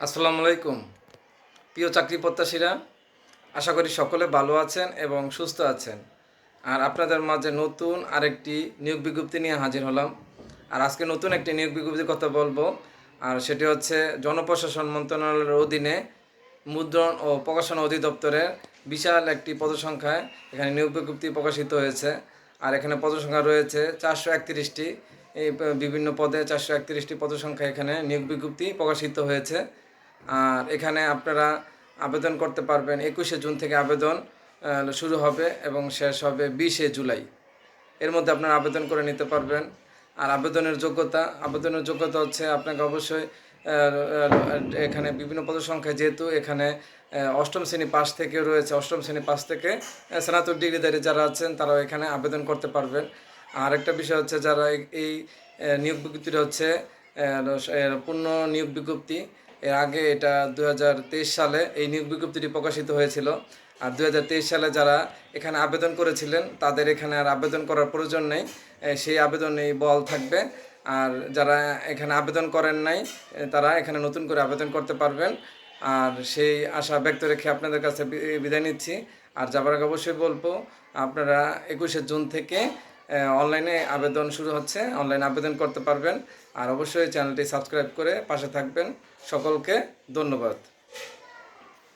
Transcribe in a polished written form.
আসসালামু আলাইকুম। প্রিয় চাকরি প্রত্যাশীরা, আশা করি সকলে ভালো আছেন এবং সুস্থ আছেন। আর আপনাদের মাঝে নতুন আরেকটি নিয়োগ বিজ্ঞপ্তি নিয়ে হাজির হলাম। আর আজকে নতুন একটি নিয়োগ বিজ্ঞপ্তির কথা বলবো। আর সেটি হচ্ছে জনপ্রশাসন মন্ত্রণালয়ের অধীনে মুদ্রণ ও প্রকাশনা অধিদপ্তরের বিশাল একটি পদসংখ্যায় এখানে নিয়োগ বিজ্ঞপ্তি প্রকাশিত হয়েছে। আর এখানে পদসংখ্যা রয়েছে 431টি। এই বিভিন্ন পদে 431টি পদসংখ্যা এখানে নিয়োগ বিজ্ঞপ্তি প্রকাশিত হয়েছে। আর এখানে আপনারা আবেদন করতে পারবেন। 21শে জুন থেকে আবেদন শুরু হবে এবং শেষ হবে 20শে জুলাই। এর মধ্যে আপনারা আবেদন করে নিতে পারবেন। আর আবেদনের যোগ্যতা হচ্ছে আপনাকে অবশ্যই এখানে বিভিন্ন পদসংখ্যায় যেহেতু এখানে অষ্টম শ্রেণী পাস থেকে রয়েছে, অষ্টম শ্রেণী পাস থেকে স্নাতক ডিগ্রিধারী যারা আছেন তারাও এখানে আবেদন করতে পারবেন। আর একটা বিষয় হচ্ছে যারা এই নিয়োগ বিজ্ঞপ্তিটা হচ্ছে পূর্ণ নিয়োগ বিজ্ঞপ্তি। এর আগে এটা 2023 সালে এই নিয়োগ বিজ্ঞপ্তিটি প্রকাশিত হয়েছিল। আর 2023 সালে যারা এখানে আবেদন করেছিলেন তাদের এখানে আর আবেদন করার প্রয়োজন নেই, সেই আবেদনেই বহাল থাকবে। আর যারা এখানে আবেদন করেন নাই তারা এখানে নতুন করে আবেদন করতে পারবেন। আর সেই আশা ব্যক্ত রেখে আপনাদের কাছে বিদায় নিচ্ছি। আর যাবার আগে অবশ্যই বলবো আপনারা 21শে জুন থেকে অনলাইনে আবেদন শুরু হচ্ছে, অনলাইনে আবেদন করতে পারবেন। আর অবশ্যই চ্যানেলটি সাবস্ক্রাইব করে পাশে থাকবেন। সকলকে ধন্যবাদ।